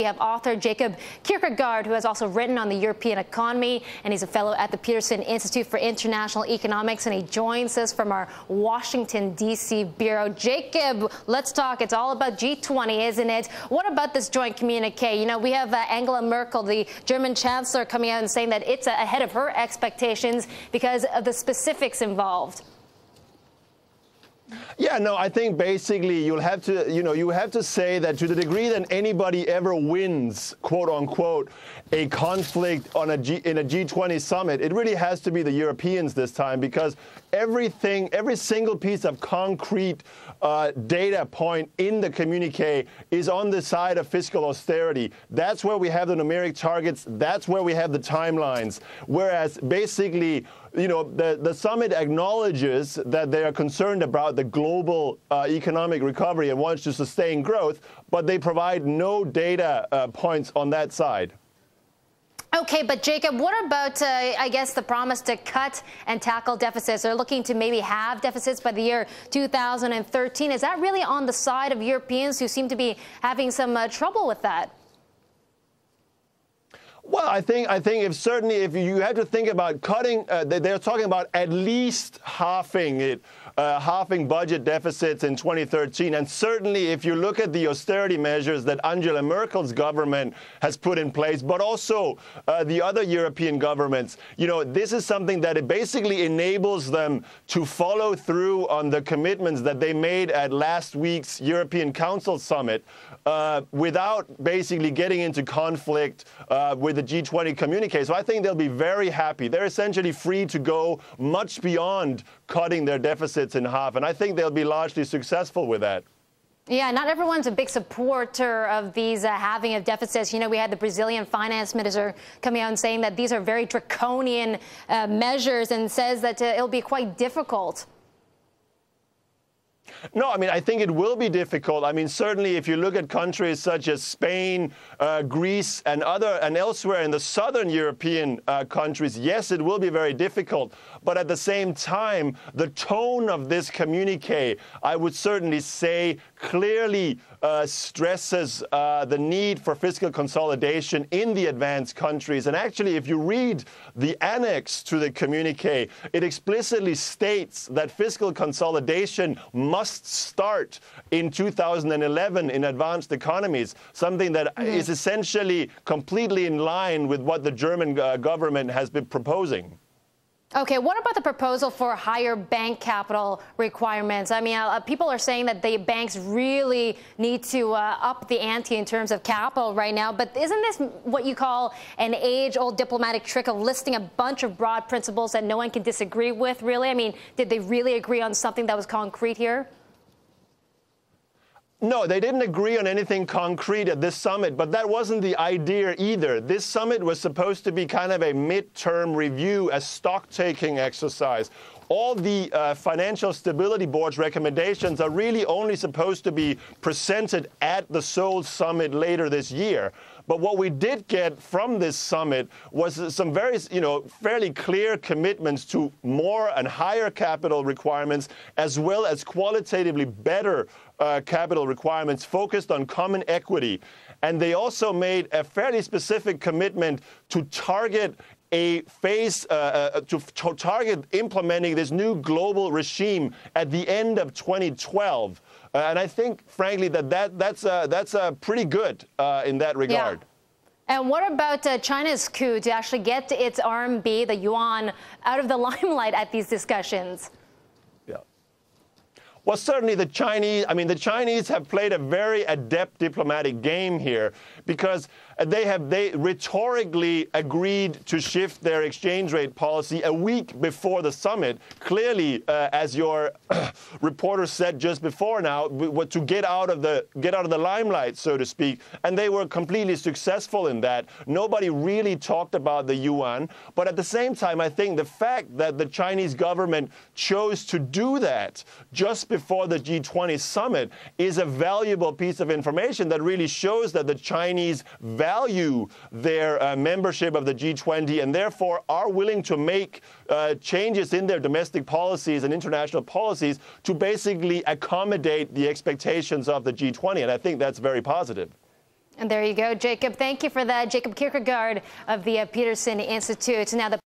We have author Jacob Kirkegaard, who has also written on the European economy, and he's a fellow at the Peterson Institute for International Economics, and he joins us from our Washington, D.C. bureau. Jacob, let's talk. It's all about G20, isn't it? What about this joint communique? You know, we have Angela Merkel, the German chancellor, coming out and saying that it's ahead of her expectations because of the specifics involved. Yeah, no, I think basically you have to say that to the degree that anybody ever wins, quote unquote, a conflict in a G20 summit, it really has to be the Europeans this time, because every single piece of concrete data point in the communique is on the side of fiscal austerity. That's where we have the numeric targets. That's where we have the timelines. Whereas basically, you know, the summit acknowledges that they are concerned about the global economic recovery and wants to sustain growth, but they provide no data points on that side. Okay, but Jacob, what about, I guess, the promise to cut and tackle deficits? They're looking to maybe have deficits by the year 2013. Is that really on the side of Europeans who seem to be having some trouble with that? Well, I think if you have to think about cutting, they're talking about at least halving it, halving budget deficits in 2013. And certainly if you look at the austerity measures that Angela Merkel's government has put in place, but also the other European governments, you know, this is something that it basically enables them to follow through on the commitments that they made at last week's European Council summit without basically getting into conflict with the G20 communique. So I think they'll be very happy. They're essentially free to go much beyond cutting their deficits in half, and I think they'll be largely successful with that. Yeah, not everyone's a big supporter of these halving of deficits. You know, we had the Brazilian finance minister coming out and saying that these are very draconian measures, and says that it'll be quite difficult. No, I mean, I think it will be difficult. I mean, certainly if you look at countries such as Spain, Greece, and elsewhere in the southern European countries, yes, it will be very difficult. But at the same time, the tone of this communique, I would certainly say, clearly stresses the need for fiscal consolidation in the advanced countries. And actually, if you read the annex to the communique, it explicitly states that fiscal consolidation must start in 2011 in advanced economies, something that is essentially completely in line with what the German government has been proposing. Okay, what about the proposal for higher bank capital requirements? I mean, people are saying that the banks really need to up the ante in terms of capital right now. But isn't this what you call an age-old diplomatic trick of listing a bunch of broad principles that no one can disagree with, really? I mean, did they really agree on something that was concrete here? No, they didn't agree on anything concrete at this summit, but that wasn't the idea either. This summit was supposed to be kind of a midterm review, a stock-taking exercise. All the Financial Stability Board's recommendations are really only supposed to be presented at the Seoul summit later this year. But what we did get from this summit was some very, fairly clear commitments to more and higher capital requirements, as well as qualitatively better capital requirements focused on common equity. And they also made a fairly specific commitment to target a phase to target implementing this new global regime at the end of 2012. And I think, frankly, that's pretty good in that regard. Yeah. And what about China's coup to actually get its RMB, the yuan, out of the limelight at these discussions? Yeah. Well, certainly the Chinese have played a very adept diplomatic game here, because they rhetorically agreed to shift their exchange rate policy a week before the summit. Clearly, as your reporter said just before now, to get out of the limelight, so to speak, and they were completely successful in that. Nobody really talked about the yuan, but at the same time, I think the fact that the Chinese government chose to do that just before the G20 summit is a valuable piece of information that really shows that the Chinese value their membership of the G20 and therefore are willing to make changes in their domestic policies and international policies to basically accommodate the expectations of the G20. And I think that's very positive. And there you go, Jacob. Thank you for that. Jacob Kirkegaard of the Peterson Institute. Now, the